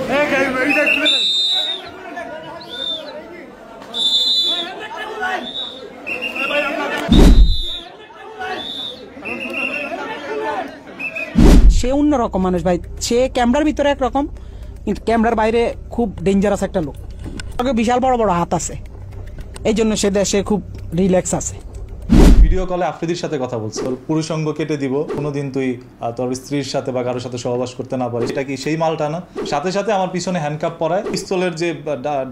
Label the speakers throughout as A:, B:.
A: সে অন্যরকম মানুষ ভাই, সে ক্যামেরার ভিতরে একরকম, কিন্তু ক্যামেরার বাইরে খুব ডেঞ্জারাস একটা লোক। বিশাল বড় বড় হাত আছে, এই জন্য সে দেশে খুব রিল্যাক্স আছে।
B: ভিডিও কলে আফ্রিদির সাথে কথা বলছে, তোর পুরুষঙ্গ কেটে দিব, কোনোদিন তুই তোর স্ত্রীর সাথে বা কারোর সাথে সহবাস করতে না পারিস। এটা কি সেই মালটা না? সাথে সাথে আমার পিছনে হ্যান্ডকাপ পরায়, পিস্তলের যে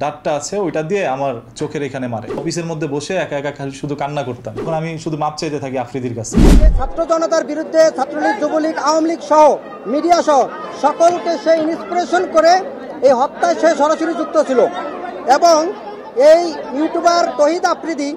B: ডাটটা আছে ওইটা দিয়ে আমার চোখের এখানে মারে। অফিসের মধ্যে বসে একা একা খালি শুধু কান্না করতাম। এখন আমি শুধু মাপ চাইতে থাকি আফ্রিদির কাছে।
C: ছাত্র জনতার বিরুদ্ধে ছাত্রলীগ, যুবলীগ, আওয়ামী লীগ সহ মিডিয়া সহ সকলকে সে ইন্সপিরেশন করে এই হত্যায় সে সরাসরি যুক্ত ছিল। এবং এই ইউটিউবার তহিদ আফ্রিদি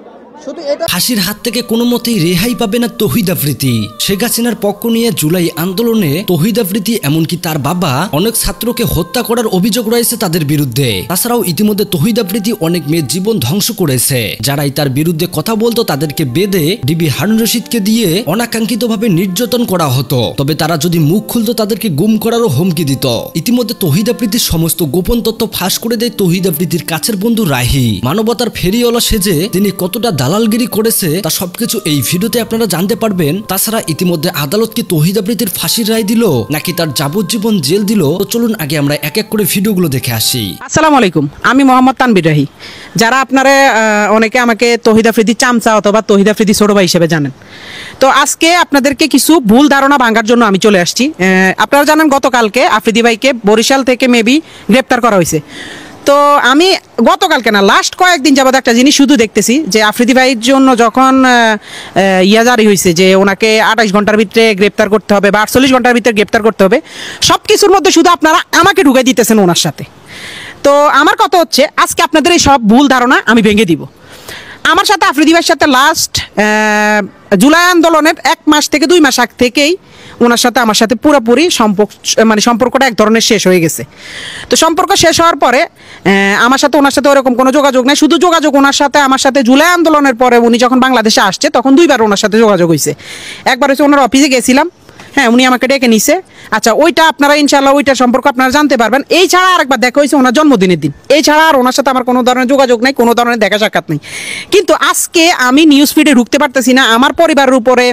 C: শুধু এটা
D: ফাঁসির হাত থেকে কোনো মতেই রেহাই পাবে না তহিদ আফ্রিদি। শেখ হাসিনার পক্ষ নিয়ে জুলাই আন্দোলনে তহিদ আফ্রিদি এমনকি তার বাবা অনেক ছাত্রকে হত্যা করার অভিযোগ রয়েছে তাদের বিরুদ্ধে। তাছাড়াও ইতিমধ্যে তহিদ আফ্রিদি অনেক মেয়ের জীবন ধ্বংস করেছে। যারাই তার বিরুদ্ধে কথা বলতো তাদেরকে বেঁধে ডিবি হারুন রশিদকে দিয়ে অনাকাঙ্ক্ষিতভাবে নির্যাতন করা হতো। তবে তারা যদি মুখ খুলতো তাদেরকে গুম করারও হুমকি দিত। ইতিমধ্যে তহিদ আফ্রিদির সমস্ত গোপন তথ্য ফাঁস করে দেয় তহিদ আফ্রিদির কাছের বন্ধু রাহি। মানবতার ফেরিওয়ালা সেজে তিনি কতটা দালালগিরি করেছে তা সবকিছু এই ভিডিওতে আপনারা জানতে পারবেন। তাছাড়া ইতিমধ্যে আদালত কি তহিদ আফ্রিদির ফাঁসির রায় দিল নাকি তার যাবজ্জীবন জেল দিল? তো চলুন আগে আমরা এক এক করে ভিডিওগুলো দেখে আসি।
A: আসসালামু আলাইকুম, আমি মোহাম্মদ তানবীর রাহি। যারা আপনারা অনেকে আমাকে তহিদ আফ্রিদি চামচা অথবা তহিদ আফ্রিদি ছোট ভাই হিসেবে জানেন, তো আজকে আপনাদেরকে কিছু ভুল ধারণা ভাঙার জন্য আমি চলে আসছি। আপনারা জানেন গতকালকে আফ্রিদি ভাইকে বরিশাল থেকে মেবি গ্রেপ্তার করা হয়েছে। তো আমি গতকালকে না, লাস্ট কয়েকদিন যাবত একটা জিনিস শুধু দেখতেছি যে আফ্রিদি ভাইয়ের জন্য যখন জারি হয়েছে যে ওনাকে 28 ঘন্টার ভিতরে গ্রেপ্তার করতে হবে বা 48 ঘন্টার ভিতরে গ্রেপ্তার করতে হবে, সব কিছুর মধ্যে শুধু আপনারা আমাকে ঢুকাই দিতেছেন ওনার সাথে। তো আমার কথা হচ্ছে আজকে আপনাদের এই সব ভুল ধারণা আমি ভেঙে দিব। আমার সাথে আফ্রিদি ভাইয়ের সাথে লাস্ট জুলাই আন্দোলনের 1 মাস থেকে 2 মাস আগ থেকেই ওনার সাথে আমার সাথে পুরোপুরি সম্পর্কটা এক ধরনের শেষ হয়ে গেছে। তো সম্পর্ক শেষ হওয়ার পরে আমার সাথে ওনার সাথে ওরকম কোনো যোগাযোগ নেই। শুধু যোগাযোগ ওনার সাথে আমার সাথে জুলাই আন্দোলনের পরে উনি যখন বাংলাদেশে আসছে তখন 2বার ওনার সাথে যোগাযোগ হয়েছে। একবার হচ্ছে ওনার অফিসে গেছিলাম, হ্যাঁ উনি আমাকে ডেকে নিছে। আচ্ছা, ওইটা আপনারা ইনশাল্লাহ ওইটার সম্পর্ক আপনারা জানতে পারবেন। এই ছাড়া আরেকবার দেখা হয়েছে ওনার জন্মদিনের দিন। এই ছাড়া আর ওনার সাথে আমার কোনো ধরনের যোগাযোগ নেই, কোনো ধরনের দেখা সাক্ষাৎ নেই। কিন্তু আজকে আমি নিউজ ফিডে ঢুকতে পারতেছি না। আমার পরিবারের উপরে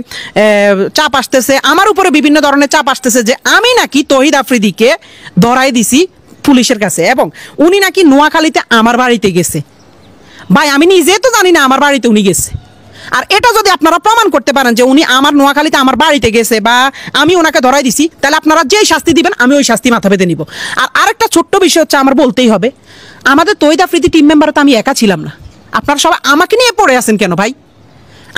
A: চাপ আসতেছে, আমার উপরে বিভিন্ন ধরনের চাপ আসতেছে যে আমি নাকি তহিদ আফ্রিদিকে ধরাই দিছি পুলিশের কাছে এবং উনি নাকি নোয়াখালীতে আমার বাড়িতে গেছে। ভাই আমি নিজে তো জানি না আমার বাড়িতে উনি গেছে। আর এটা যদি আপনারা প্রমাণ করতে পারেন যে উনি আমার নোয়াখালীতে আমার বাড়িতে গেছে বা আমি ওনাকে ধরাই দিছি, তাহলে আপনারা যেই শাস্তি দিবেন আমি ওই শাস্তি মাথা পেতে নিব। আর আরেকটা ছোট্ট বিষয় হচ্ছে, আমার বলতেই হবে, আমাদের তহিদ আফ্রিদি টিম মেম্বারে তো আমি একা ছিলাম না। আপনারা সবাই আমাকে নিয়ে পড়ে আছেন কেন ভাই?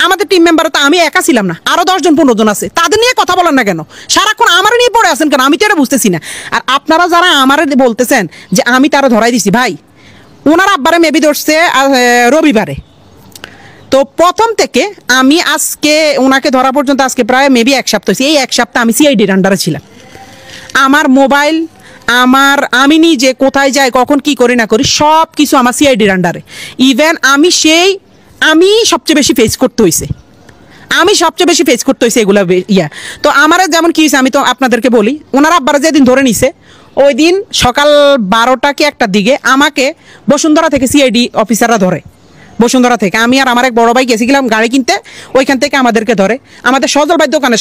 A: আমাদের টিম মেম্বারে তো আমি একা ছিলাম না, আরো 10 জন 15 জন আছে, তাদের নিয়ে কথা বলেন না কেন? সারাক্ষণ আমার নিয়ে পড়ে আছেন কেন? আমি তো এটা বুঝতেছি না। আর আপনারা যারা আমার বলতেছেন যে আমি তারা ধরাই দিছি, ভাই ওনার আব্বারে মেবি ধরছে রবিবারে। তো প্রথম থেকে আমি আজকে ওনাকে ধরা পর্যন্ত আজকে প্রায় মেবি 1 সপ্তাহ হয়েছে। এই 1 সপ্তাহ আমি সিআইডির আন্ডারে ছিলাম। আমার মোবাইল, আমি নিজে কোথায় যাই, কখন কি করি না করি, সব কিছু আমার সিআইডির আন্ডারে। ইভেন আমি সবচেয়ে বেশি ফেস করতে হয়েছে, এগুলো তো আমার যেমন কি হয়েছে আমি তো আপনাদেরকে বলি। ওনার আব্বারা যেদিন ধরে নিছে ওই দিন সকাল 12টা কি 1টার দিকে আমাকে বসুন্ধরা থেকে সিআইডি অফিসাররা ধরে। বসুন্ধরা থেকে আমি আর আমার এক বড় ভাই গেছিলাম গাড়ি কিনতে, ওইখান থেকে আমাদেরকে ধরে আমাদের সজল ভাই দোকানে,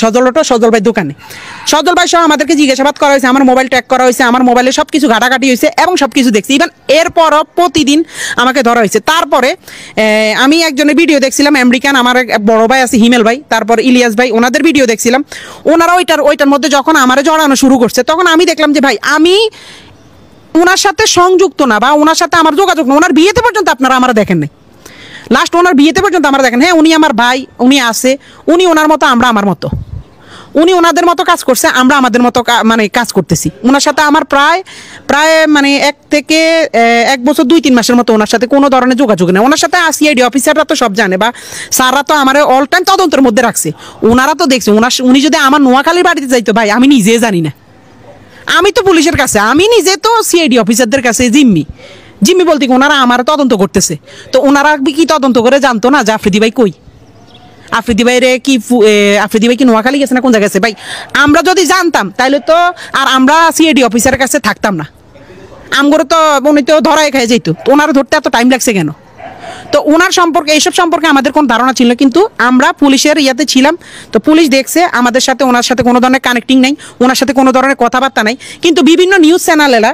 A: সজল ভাই সহ আমাদেরকে জিজ্ঞাসাবাদ করা হয়েছে, আমার মোবাইল ট্র্যাক করা হয়েছে, আমার মোবাইলে সব কিছু ঘাটাঘাটি হয়েছে এবং সব কিছু দেখছি। ইভেন এরপরও প্রতিদিন আমাকে ধরা হয়েছে। তারপরে আমি একজনের ভিডিও দেখছিলাম, আমেরিকান আমার এক বড় ভাই আছে হিমেল ভাই, তারপর ইলিয়াস ভাই, ওনাদের ভিডিও দেখছিলাম। ওনারা ওইটার মধ্যে যখন আমারে জড়ানো শুরু করছে তখন আমি দেখলাম যে ভাই আমি ওনার সাথে সংযুক্ত না বা ওনার সাথে আমার যোগাযোগ না। ওনার বিয়েতে পর্যন্ত আপনারা আমরা দেখেন নাই, লাস্ট ওনার বিয়েতে পর্যন্ত আমরা দেখেন। হ্যাঁ উনি আমার ভাই, উনি আছে, উনি ওনার মতো আমরা আমার মতো, উনি ওনাদের মতো কাজ করছে, আমরা আমাদের মতো কাজ করতেছি। ওনার সাথে আমার প্রায় 1 থেকে 1 বছর 2-3 মাসের মতো ওনার সাথে কোনো ধরনের যোগাযোগ নেই। ওনার সাথে সিআইডি অফিসাররা তো সব জানে বা স্যাররা তো আমার অল টাইম তদন্তের মধ্যে রাখছে, ওনারা তো দেখছে। উনি যদি আমার নোয়াখালীর বাড়িতে যাইতো ভাই আমি নিজে জানি না। আমি তো পুলিশের কাছে, আমি নিজে তো সিআইডি অফিসারদের কাছে জিম্মি বলতে ওনারা আমার তদন্ত করতেছে। তো ওনারা কি তদন্ত করে জানতো না যে আফ্রিদি ভাই কই? আফ্রিদি ভাই কি নোয়াখালী গেছে না কোন জায়গায় গেছে? ভাই আমরা যদি জানতাম তাহলে তো আর আমরা সিআইডি অফিসারের কাছে থাকতাম না। আমগরে তো উনি তো ধরায় খেয়ে যেত, ওনারা ধরতে এত টাইম লাগছে কেন? তো ওনার সম্পর্কে এইসব সম্পর্কে আমাদের কোনো ধারণা ছিল না, কিন্তু আমরা পুলিশের ইয়াতে ছিলাম। তো পুলিশ দেখছে আমাদের সাথে ওনার সাথে কোনো ধরনের কানেক্টিং নাই, ওনার সাথে কোনো ধরনের কথাবার্তা নাই, কিন্তু বিভিন্ন নিউজ চ্যানেলেরা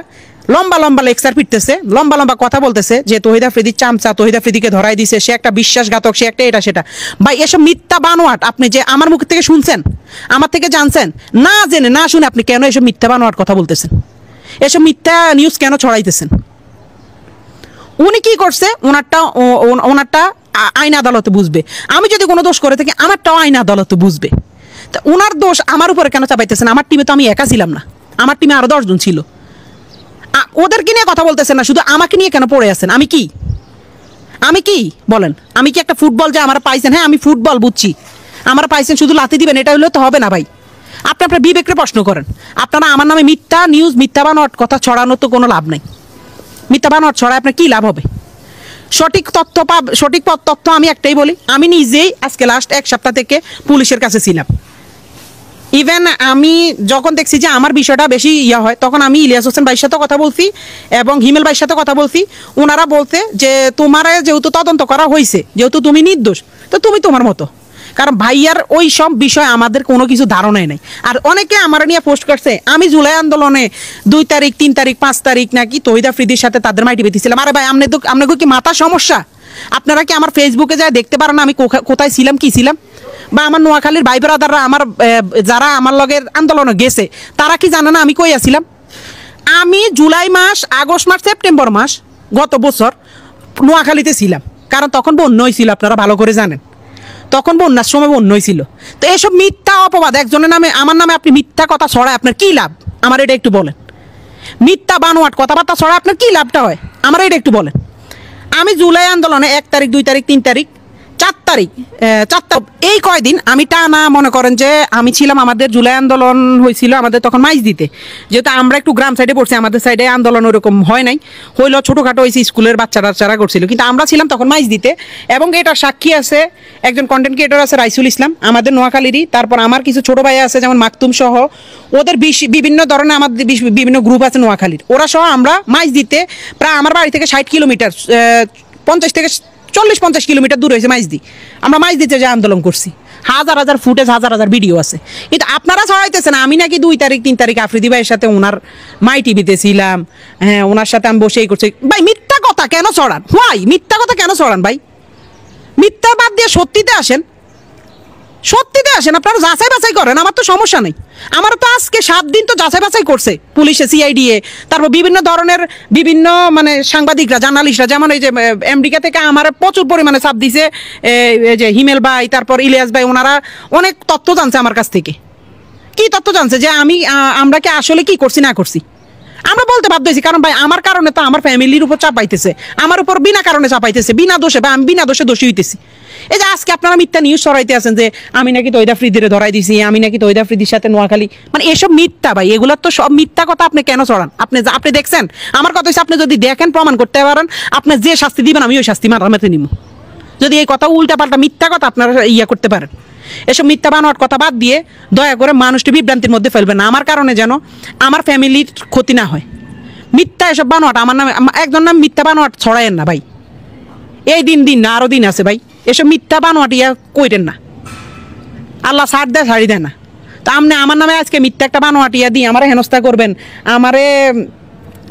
A: লম্বা লম্বা লেকচার পিটতেছে, লম্বা লম্বা কথা বলতেছে যে তহিদ আফ্রিদির চামচা, তহিদ আফ্রিদিকে ধরাই দিছে, সে একটা বিশ্বাসঘাতক, সে একটা এটা সেটা। ভাই এসব মিথ্যা বানোয়াট আপনি যে আমার মুখ থেকে শুনছেন, আমার থেকে জানছেন, না জেনে না শুনে আপনি কেন এসব মিথ্যা বানোয়াট কথা বলতেছেন? এসব মিথ্যা নিউজ কেন ছড়াইতেছেন? উনি কি করছে ওনারটা আইন আদালতে বুঝবে। আমি যদি কোনো দোষ করে থাকি আমারটাও আইন আদালতে বুঝবে। তা ওনার দোষ আমার উপরে কেন চাপাইতেছেন? আমার টিমে তো আমি একা ছিলাম না, আমার টিমে আরো 10 জন ছিল। ওদেরকে নিয়ে কথা বলতেছেন না, শুধু আমাকে নিয়ে কেন পড়ে আছেন? আমি কি বলেন? আমি কি একটা ফুটবল যে আমার পাইছেন? হ্যাঁ আমি ফুটবল বুঝছি, আমার পাইছেন শুধু লাথি দিবেন এটা হইলে তো হবে না ভাই। আপনি আপনার বিবেককে প্রশ্ন করেন। আপনারা আমার নামে মিথ্যা নিউজ, মিথ্যা বানোয়াট কথা ছড়ানোর তো কোনো লাভ নাই। মিথ্যা বানোয়াট ছড়ায় আপনার কি লাভ হবে? সঠিক তথ্য আমি একটাই বলি, আমি নিজেই আজকে লাস্ট 1 সপ্তাহ থেকে পুলিশের কাছে ছিলাম। ইভেন আমি যখন দেখছি যে আমার বিষয়টা বেশি হয়, তখন আমি ইলিয়াস হোসেন ভাইয়ের সাথে কথা বলছি এবং হিমেল ভাইয়ের সাথে কথা বলছি। ওনারা বলতে যে তোমার যেহেতু তদন্ত করা হয়েছে, যেহেতু তুমি নির্দোষ, তো তুমি তোমার মতো। কারণ ভাইয়ার ওই সব বিষয়ে আমাদের কোনো কিছু ধারণাই নাই। আর অনেকে আমার নিয়ে পোস্ট করছে আমি জুলাই আন্দোলনে 2 তারিখ 3 তারিখ 5 তারিখ নাকি তহিদ আফ্রিদির সাথে তাদের মাইটি বেঁধেছিলাম। আরে ভাই আপনাদের কি মাথা সমস্যা? আপনারা কি আমার ফেসবুকে যায় দেখতে পারেন আমি কোথায় ছিলাম, কি ছিলাম? বা আমার নোয়াখালীর ভাই ব্রাদাররা আমার যারা আমার লগের আন্দোলনে গেছে তারা কি জানে না আমি কই আছিলাম? আমি জুলাই মাস, আগস্ট মাস, সেপ্টেম্বর মাস গত বছর নোয়াখালীতে ছিলাম, কারণ তখন বন্যা হয়েছিল, আপনারা ভালো করে জানেন। তখন বন্যার সময় বন্যা হয়েছিল। তো এসব মিথ্যা অপবাদ একজনের নামে, আমার নামে আপনি মিথ্যা কথা ছড়ায় আপনার কি লাভ? আমার এটা একটু বলেন। মিথ্যা বানোয়াট কথাবার্তা ছড়ায় আপনার কি লাভটা হয়? আমার এটা একটু বলেন। আমি জুলাই আন্দোলনে 1 তারিখ 2 তারিখ 3 তারিখ 4 তারিখ এই কয়দিন আমি টানা মনে করেন যে আমি ছিলাম। আমাদের জুলাই আন্দোলন হয়েছিল আমাদের তখন মাইজ দিতে, যেহেতু আমরা একটু গ্রাম সাইডে পড়ছি, আমাদের সাইডে আন্দোলন ওরকম হয় নাই, হইলো ছোটোখাটো হয়েছে, স্কুলের বাচ্চারা করছিল, কিন্তু আমরা ছিলাম তখন মাইজ দিতে। এবং এটার সাক্ষী আছে একজন কন্টেন্ট ক্রিয়েটর আছে রাইসুল ইসলাম, আমাদের নোয়াখালীরই। তারপর আমার কিছু ছোটো ভাই আছে যেমন মাকতুম সহ, ওদের বিভিন্ন ধরনের আমাদের বিভিন্ন গ্রুপ আছে নোয়াখালীর, ওরা সহ আমরা মাইজ দিতে প্রায় আমার বাড়ি থেকে 60 কিলোমিটার 50 থেকে 40-50 কিলোমিটার দূর হয়েছে মাইজদি। আমরা মাইজদিতে যে আন্দোলন করছি, হাজার ফুটেজ, হাজার ভিডিও আছে। কিন্তু আপনারা ছড়াইতেছেন আমি নাকি 2 তারিখ 3 তারিখ আফ্রিদি ভাইয়ের সাথে ওনার মাই টিভিতে ছিলাম, হ্যাঁ ওনার সাথে আমি বসেই করছি। ভাই মিথ্যা কথা কেন ছড়ান? মিথ্যা কথা কেন ছড়ান ভাই? মিথ্যা বাদ দিয়ে সত্যিতে আসেন, আপনারা যাচাই বাছাই করেন, আমার তো সমস্যা নেই। আমার তো আজকে 7 দিন তো যাচাই বাছাই করছে পুলিশে, সিআইডিএ, তারপর বিভিন্ন ধরনের বিভিন্ন মানে সাংবাদিকরা, জার্নালিস্টরা, যেমন এই যে আমেরিকা থেকে আমার প্রচুর পরিমাণে চাপ দিছে এই যে হিমেল ভাই, তারপর ইলিয়াস ভাই, ওনারা অনেক তথ্য জানছে আমার কাছ থেকে। কি তথ্য জানছে? যে আমরা কি আসলে কি করছি না করছি আমরা বলতে বাধ্য হয়েছি। কারণ ভাই আমার কারণে তো আমার ফ্যামিলির উপর চাপাইতেছে, আমার উপর বিনা কারণে চাপাইতেছে, বিনা দোষে, বা আমি বিনা দোষে দোষী হইতেছি। এই যে আজকে আপনারা মিথ্যা নিউজ ছড়াইতে আছেন যে আমি নাকি তহিদ আফ্রিদিরে ধরাই দিছি, আমি নাকি তহিদ আফ্রিদির সাথে নোয়াখালী, মানে এসব মিথ্যা ভাই। এগুলোর তো সব মিথ্যা কথা। আপনি কেন ছড়ান? আপনি দেখছেন? আমার কথা হচ্ছে আপনি যদি দেখেন, প্রমাণ করতে পারেন, আপনি যে শাস্তি দিবেন আমি ওই শাস্তি মারামাতে নিব। যদি এই কথা উল্টাপাল্টা মিথ্যা কথা আপনারা করতে পারেন। এসব মিথ্যা বানোয়াট কথা বাদ দিয়ে দয়া করে মানুষটি বিভ্রান্তির মধ্যে ফেলবেন না, আমার কারণে যেন আমার ফ্যামিলির ক্ষতি না হয়। মিথ্যা এসব বানোয়াট আমার নামে, একজন নাম মিথ্যা বানোয়াট ছড়ায়েন না ভাই। এই দিন না আরো দিন আছে ভাই, এসব মিথ্যা বানোয়াট কইরেন না। আল্লাহ ছাড় দেয়, ছাড়ি দেয় না। তো আপনি আমার নামে আজকে মিথ্যা একটা বানোয়াট দিয়ে আমারে হেনস্থা করবেন, আমারে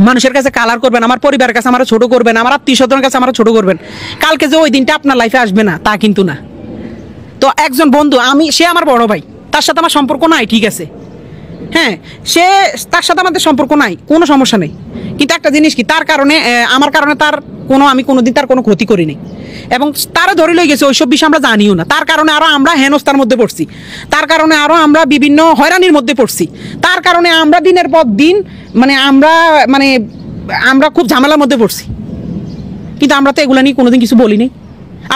A: মানুষের কাছে কালার করবেন, আমার পরিবারের কাছে আমার ছোট করবেন, আমার আত্মীয় স্বজনের কাছে আমার ছোট করবেন। কালকে যে ওই দিনটা আপনার লাইফে আসবে না তা কিন্তু না। তো একজন বন্ধু, সে আমার বড় ভাই, তার সাথে আমার সম্পর্ক নাই, ঠিক আছে, হ্যাঁ, তার সাথে আমাদের সম্পর্ক নাই, কোনো সমস্যা নেই। কিন্তু একটা জিনিস কি, তার কারণে আমার কারণে আমি কোনোদিন তার কোনো ক্ষতি করিনি, এবং তারা ধরে লই গেছে ওইসব বিষয় আমরা জানিও না। তার কারণে আরো আমরা হেনস্থার মধ্যে পড়ছি, তার কারণে আরো আমরা বিভিন্ন হয়রানির মধ্যে পড়ছি, তার কারণে আমরা দিনের পর দিন আমরা খুব ঝামেলার মধ্যে পড়ছি। কিন্তু আমরা তো এগুলো নিয়ে কোনোদিন কিছু বলিনি।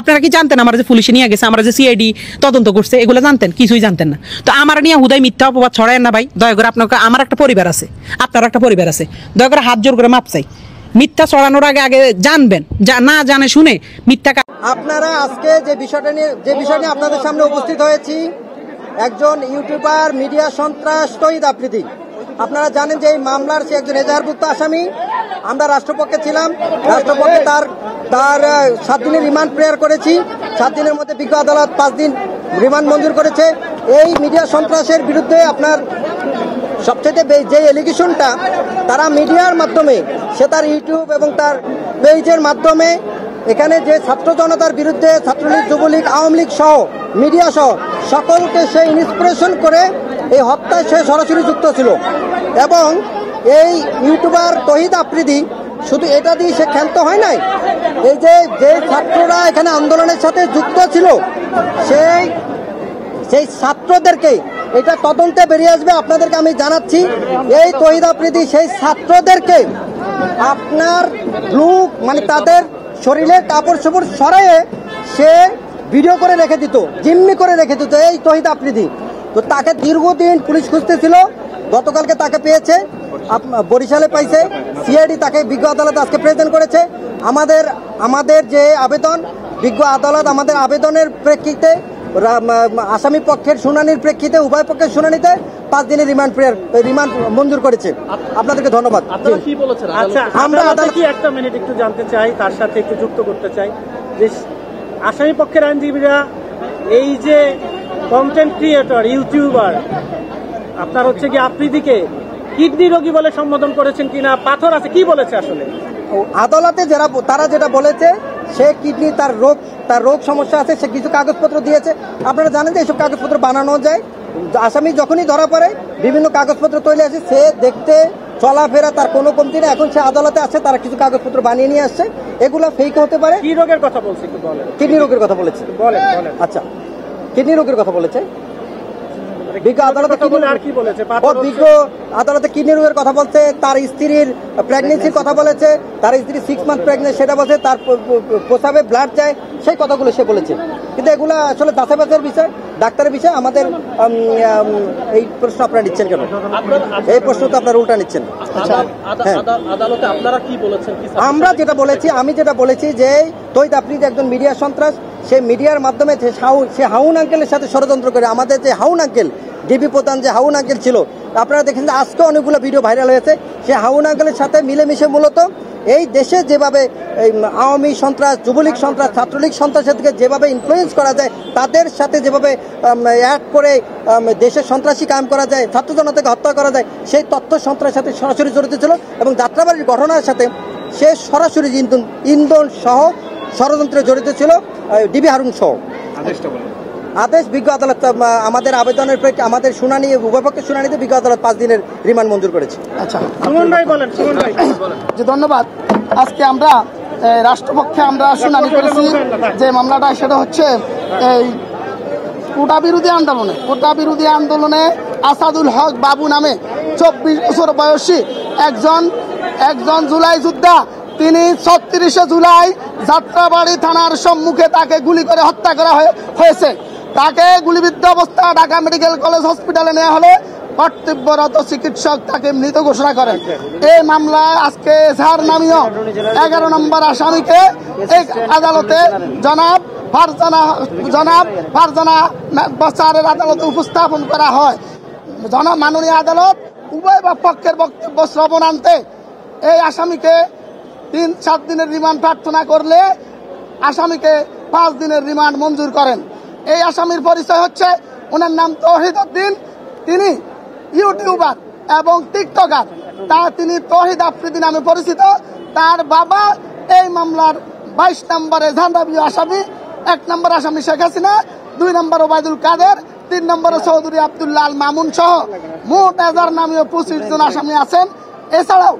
A: আপনারা কি জানতেন আমরা যে পুলিশে নিয়ে গেছে, আমরা যে সিআইডি তদন্ত করছে, এগুলো জানতেন? কিছুই জানতেন না। তো আমার নিয়ে হুদাই মিথ্যা অপবাদ ছড়ায় না ভাই, দয়া করে। আমার একটা পরিবার আছে, আপনার একটা পরিবার আছে, দয়া করে হাত জোর করে মাপ চাই। মিথ্যা ছড়ানোর আগে জানবেন, না জানে শুনে মিথ্যা।
C: আপনারা আজকে যে বিষয় নিয়ে আপনাদের সামনে উপস্থিত হয়েছি, একজন ইউটিউবার, মিডিয়া সন্ত্রাস তহিদ আফ্রিদি, আপনারা জানেন যে এই মামলার সে একজন এজাহারভুক্ত আসামি। আমরা রাষ্ট্রপক্ষে ছিলাম, রাষ্ট্রপক্ষে তার 7 দিনের রিমান্ড প্রেয়ার করেছি। 7 দিনের মধ্যে বিজ্ঞ আদালত 5 দিন রিমান্ড মঞ্জুর করেছে। এই মিডিয়া সন্ত্রাসের বিরুদ্ধে আপনার সবচেয়ে যে এলিগেশনটা তারা মিডিয়ার মাধ্যমে, সে তার ইউটিউব এবং তার পেজের মাধ্যমে এখানে যে ছাত্র জনতার বিরুদ্ধে ছাত্রলীগ, যুবলীগ, আওয়ামী লীগ সহ মিডিয়া সহ সকলকে সে ইন্সপিরেশন করে এই হত্যায় সে সরাসরি যুক্ত ছিল। এবং এই ইউটিউবার তহিদ আফ্রিদি শুধু এটা দিয়ে সে ক্ষান্ত হয় নাই, এই যে ছাত্ররা এখানে আন্দোলনের সাথে যুক্ত ছিল সেই ছাত্রদেরকে এটা তদন্তে বেরিয়ে আসবে। আপনাদেরকে আমি জানাচ্ছি, এই তহিদ আফ্রিদি সেই ছাত্রদেরকে আপনার মানে তাদের শরীরে কাপড় চোপড় সরাইয়ে সে ভিডিও করে রেখে দিত, জিম্মি করে রেখে দিত এই তহিদ আফ্রিদি। তো তাকে দীর্ঘদিন পুলিশ খুঁজতেছিল, গতকালকে তাকে পেয়েছে, বরিশালে পাইছে। সিআইডি তাকে বিজ্ঞ আদালত আজকে প্রেজেন্ট করেছে। আমাদের যে আবেদন, বিজ্ঞ আদালত আমাদের আবেদনের প্রেক্ষিতে, আসামি পক্ষের শুনানির প্রেক্ষিতে, উভয় পক্ষের শুনানিতে 5 দিনের রিমান্ড মঞ্জুর করেছে। আপনাদেরকে ধন্যবাদ।
E: আমরা আদালত একটা মিনিট একটু জানতে চাই, তার সাথে একটু যুক্ত করতে চাই যে আসামি পক্ষের আইনজীবীরা এই যে কন্টেন্ট ক্রিয়েটর, ইউটিউবার আপনার হচ্ছে কি আফ্রিদিকে কিডনি রোগী বলে সম্বোধন করেছেন কিনা, পাথর আছে, কি বলেছে আসলে
C: আদালতে তারা যেটা বলেছে, সে কিডনি তার রোগ সমস্যা আছে, সে কিছু কাগজপত্র দিয়েছে। আপনারা জানেন যে এইসব কাগজপত্র বানানো যায়। আসামি যখনই ধরা পড়ে বিভিন্ন কাগজপত্র তৈরি আছে, সে দেখতে চলাফেরা তার কোনো কমতি নেই। এখন সে আদালতে আছে, তারা কিছু কাগজপত্র বানিয়ে নিয়ে আসছে, এগুলো ফেক হতে পারে।
E: কি রোগের কথা বলছে?
C: কিডনি রোগের কথা বলেছে। আচ্ছা, কিডনি রোগের কথা বলেছে। বিজ্ঞ আদালতে কিডনি রোগের কথা বলছে, তার স্ত্রীর প্রেগনেন্সির কথা বলেছে, তার স্ত্রী 6 মান্থ প্রেগনেন্ট সেটা বলছে, তার প্রসাবে ব্লাড যায়, সেই কথাগুলো সে বলেছে। কিন্তু এগুলো আসলে যাচাই বাছাইয়ের বিষয়, ডাক্তারের বিষয়। আমাদের এই প্রশ্ন আপনারা নিচ্ছেন কেন? এই প্রশ্ন তো আপনারা উল্টা নিচ্ছেন।
E: আদালতে আপনারা কি বলেছেন?
C: আমি যেটা বলেছি যে তহিদ আফ্রিদি একজন মিডিয়া সন্ত্রাস। সেই মিডিয়ার মাধ্যমে সে হাউন আঙ্কেলের সাথে ষড়যন্ত্র করে, আমাদের যে হাউন আঙ্কেল, ডিবি প্রধান যে হাউন আঙ্কেল ছিল, আপনারা দেখেন যে আজকে অনেকগুলো ভিডিও ভাইরাল হয়েছে। সে হাউন আঙ্কেলের সাথে মিলেমিশে মূলত এই দেশে যেভাবে আওয়ামী সন্ত্রাস, যুবলীগ সন্ত্রাস, ছাত্রলীগ সন্ত্রাসীকে যেভাবে ইনফ্লুয়েন্স করা যায়, তাদের সাথে যেভাবে অ্যাড করে দেশের সন্ত্রাসী কায়েম করা যায়, ছাত্র জনতাকে হত্যা করা যায়, সেই তথ্য সন্ত্রাসের সাথে সরাসরি জড়িত ছিল। এবং যাত্রাবাড়ির ঘটনার সাথে সে সরাসরি ইন্ধন সহ ষড়যন্ত্রে জড়িত ছিল, ডিবি হারুন সহ। আদেশ বিজ্ঞ আদালত আমাদের আবেদনের আমাদের শুনানি, উভয় পক্ষের শুনানিতে বিজ্ঞ আদালত 5 দিনের রিমান্ড মঞ্জুর করেছে।
E: আচ্ছা, সুমন ভাই বলেন।
F: ধন্যবাদ। আজকে আমরা রাষ্ট্রপক্ষে আমরা শুনানি করেছি যে মামলাটা, সেটা হচ্ছে এই কোটা বিরোধী আন্দোলনে আসাদুল হক বাবু নামে 24 বছর বয়সী একজন জুলাই যোদ্ধা, তিনি 36শে জুলাই যাত্রাবাড়ি থানার সম্মুখে তাকে গুলি করে হত্যা করা হয়েছে। তাকে গুলিবিদ্ধ অবস্থা ঢাকা মেডিকেল কলেজ হসপিটালে নেওয়া হলে কর্তব্যরত চিকিৎসক তাকে মৃত ঘোষণা করেন। এই মামলায় আজকে এজাহার নামীয় 11 নম্বর আসামিকে এই আদালতে জনাব ফারজানা বসারের আদালতে উপস্থাপন করা হয়। মাননীয় আদালত উভয় পক্ষের বক্তব্য শ্রবণান্তে এই আসামিকে 3-7 দিনের রিমান্ড প্রার্থনা করলে আসামিকে 5 দিনের রিমান্ড মঞ্জুর করেন। এই আসামির পরিচয় হচ্ছে, ওনার নাম তৌহিদ উদ্দিন, তিনি ইউটিউবার এবং টিকটকার। তিনি তৌহিদ আফ্রিদি নামে পরিচিত। তার বাবা এই মামলার 22 নম্বরে ঝান্ডাবীয় আসামি। 1 নম্বর আসামি শেখ হাসিনা, 2 নম্বর ওবায়দুল কাদের, 3 নম্বরে চৌধুরী আব্দুল্লাহ আল মামুন সহ মোট এজাহার নামীয় 25 জন আসামি আছেন। এছাড়াও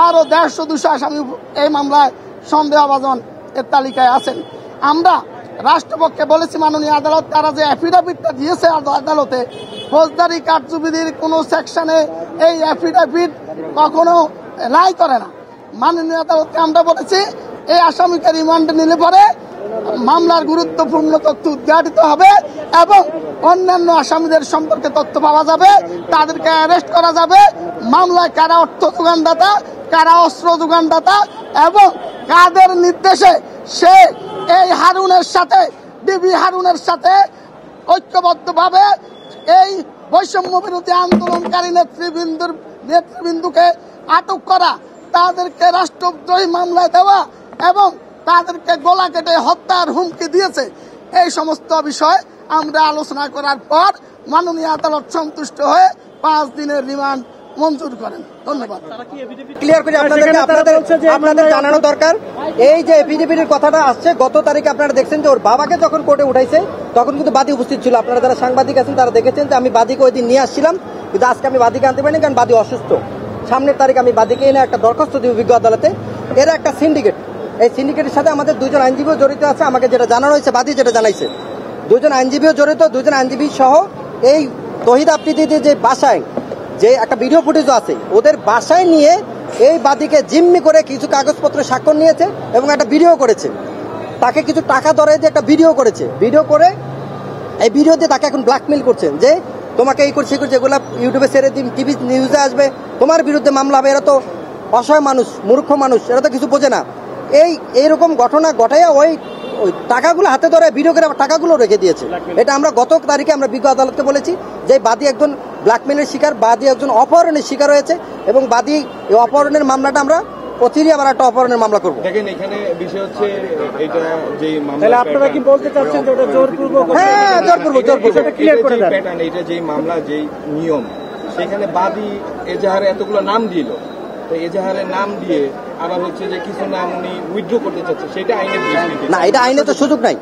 F: আরো 150-200 আসামি এই মামলায় সন্দেহভাজন এর তালিকায় আছেন। আমরা রাষ্ট্রপক্ষে বলেছি, মাননীয় আদালত তারা যে অ্যাফিডাভিটটা দিয়েছে আদালতে, ফৌজদারি কার্যবিধির কোনো সেকশনে এই অ্যাফিডাভিট কখনো রায় করে না। মাননীয় আদালতকে আমরা বলেছি, এই আসামিকে রিমান্ডে নিলে পরে মামলার গুরুত্বপূর্ণ তথ্য উদ্ঘাটিত হবে এবং অন্যান্য আসামিদের সম্পর্কে তথ্য পাওয়া যাবে, তাদেরকে অ্যারেস্ট করা যাবে। মামলায় কারা অর্থ যোগানদাতা, কারা অস্ত্র যোগানদাতা এবং কাদের নির্দেশে সে এই হারুনের সাথে, ডিবি হারুনের সাথে ঐক্যবদ্ধভাবে এই বৈষম্য বিরোধী আন্দোলনকারী নেতৃবৃন্দের নেতৃবৃন্দকে আটক করা, তাদেরকে রাষ্ট্রদ্রোহী মামলায় দেওয়া এবং তাদেরকে গলা কেটে হত্যার হুমকি দিয়েছে। এই সমস্ত বিষয় আমরা আলোচনা করার পর মাননীয় আদালত সন্তুষ্ট হয়ে 5 দিনের রিমান্ড মঞ্জুর করেন। ধন্যবাদ।
C: ক্লিয়ার করে আপনাদের জানানো দরকার, এই যে এফিডেভিটের কথাটা আসছে, গত তারিখে আপনারা দেখছেন যে ওর বাবাকে যখন কোর্টে উঠাইছে তখন কিন্তু বাদী উপস্থিত ছিল। আপনারা যারা সাংবাদিক আছেন তারা দেখেছেন যে আমি বাদীকে ওই দিন নিয়ে আসছিলাম, কিন্তু আজকে আমি বাদীকে আনতে পারিনি কারণ বাদী অসুস্থ। সামনের তারিখ আমি বাদীকে এনে একটা দরখাস্ত দিব বিজ্ঞ আদালতে। এরা একটা সিন্ডিকেট, এই সিন্ডিকেটের সাথে আমাদের 2জন আইনজীবীও জড়িত আছে। আমাকে যেটা জানানো হয়েছে, বাদী যেটা জানাইছে, 2জন আইনজীবীও জড়িত। 2জন আইনজীবী সহ এই তহিদ আফ্রিদির যে বাসায় যে একটা ভিডিও ফুটেজও আছে, ওদের বাসায় নিয়ে এই বাদীকে জিম্মি করে কিছু কাগজপত্র স্বাক্ষর নিয়েছে এবং একটা ভিডিও করেছে। তাকে কিছু টাকা ধরে দিয়ে একটা ভিডিও করেছে। ভিডিও করে এই ভিডিও দিয়ে তাকে এখন ব্ল্যাকমেল করছেন যে তোমাকে এই করছে করছে, এগুলো ইউটিউবে ছেড়ে দিন, টিভি নিউজে আসবে, তোমার বিরুদ্ধে মামলা হবে। এরা তো অসহায় মানুষ, মূর্খ মানুষ, এরা তো কিছু বোঝে না। এইরকম ঘটনা ঘটাইয়া ওই টাকাগুলো হাতে ধরে ভিডিও করে টাকাগুলো রেখে দিয়েছে। এটা আমরা গত তারিখে আমরা বিজ্ঞ আদালতকে বলেছি যে বাদী একজন ব্ল্যাকমেলের শিকার, বাদী একজন অপহরণের শিকার হয়েছে এবং বাদী এই অপহরণের মামলাটা আমরা অচিরে আবার একটা অপহরণের মামলা করবো।
G: দেখেন এখানে বিষয় হচ্ছে এটা যে
E: তাহলে আপনারা কি বলতে চাচ্ছেন যে ওটা জোরপূর্বক?
C: হ্যাঁ, জোরপূর্বক
E: ক্লিয়ার করে দেন।
G: প্যাটার্ন, এটা যে মামলা যে নিয়ম, সেখানে বাদী এজাহারে এতগুলো নাম দিল, তো এজাহারের নাম দিয়ে আবার হচ্ছে যে কিছু নাম উনি উইথড্র করতে চাচ্ছে, সেটা আইনের দৃষ্টিতে
C: না, এটা আইনে তো সুযোগ নাই,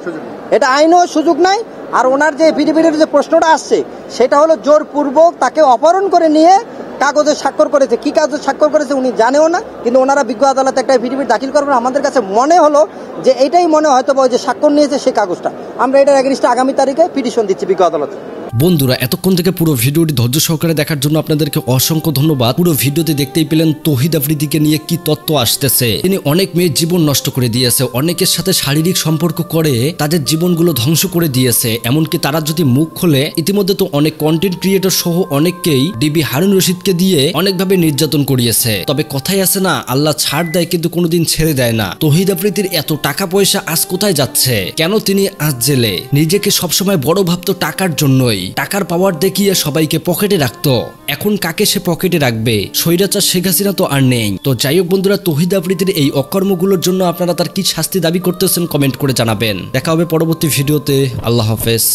C: এটা আইনেও সুযোগ নাই। আর ওনার যে এফিডেভিটের যে প্রশ্নটা আসছে সেটা হলো জোরপূর্বক তাকে অপহরণ করে নিয়ে কাগজে স্বাক্ষর করেছে। কি কাগজে স্বাক্ষর করেছে উনি জানেও না, কিন্তু ওনারা বিজ্ঞ আদালতে একটা এফিডেভিট দাখিল করবেন। আমাদের কাছে মনে হলো যে এটাই মনে হয়তো যে স্বাক্ষর নিয়েছে সেই কাগজটা। আমরা এটার এগেইনস্টে আগামী তারিখে পিটিশন দিচ্ছি বিজ্ঞ আদালতে।
D: বন্ধুরা, এতক্ষণ থেকে পুরো ভিডিওটি ধৈর্য সহকারে দেখার জন্য আপনাদেরকে অসংখ্য ধন্যবাদ। পুরো ভিডিওতে দেখতেই পেলেন তহিদ আফ্রিদিকে নিয়ে কি তত্ত্ব আসতেছে। তিনি অনেক মেয়ের জীবন নষ্ট করে দিয়েছে, অনেকের সাথে শারীরিক সম্পর্ক করে তাদের জীবনগুলো ধ্বংস করে দিয়েছে। এমনকি তারা যদি মুখ খোলে, ইতিমধ্যে তো অনেক কন্টেন্ট ক্রিয়েটর সহ অনেককেই ডিবি হারুন রশিদকে দিয়ে অনেকভাবে নির্যাতন করিয়েছে। তবে কথাই আছে না, আল্লাহ ছাড় দেয় কিন্তু কোনোদিন ছেড়ে দেয় না। তহিদ আফ্রিদির এত টাকা পয়সা আজ কোথায় যাচ্ছে? কেন তিনি আজ জেলে? নিজেকে সবসময় বড় ভাবতো টাকার জন্যই, টাকার পাওয়ার দেখিয়ে সবাইকে পকেটে রাখতো। এখন কাকে সে পকেটে রাখবে? স্বৈরাচার শেখ হাসিনা তো আর নেই। তো যাই হোক বন্ধুরা, তহিদ আফ্রিদির এই অকর্মগুলোর জন্য আপনারা তার কি শাস্তি দাবি করতেছেন কমেন্ট করে জানাবেন। দেখা হবে পরবর্তী ভিডিওতে। আল্লাহ হাফেজ।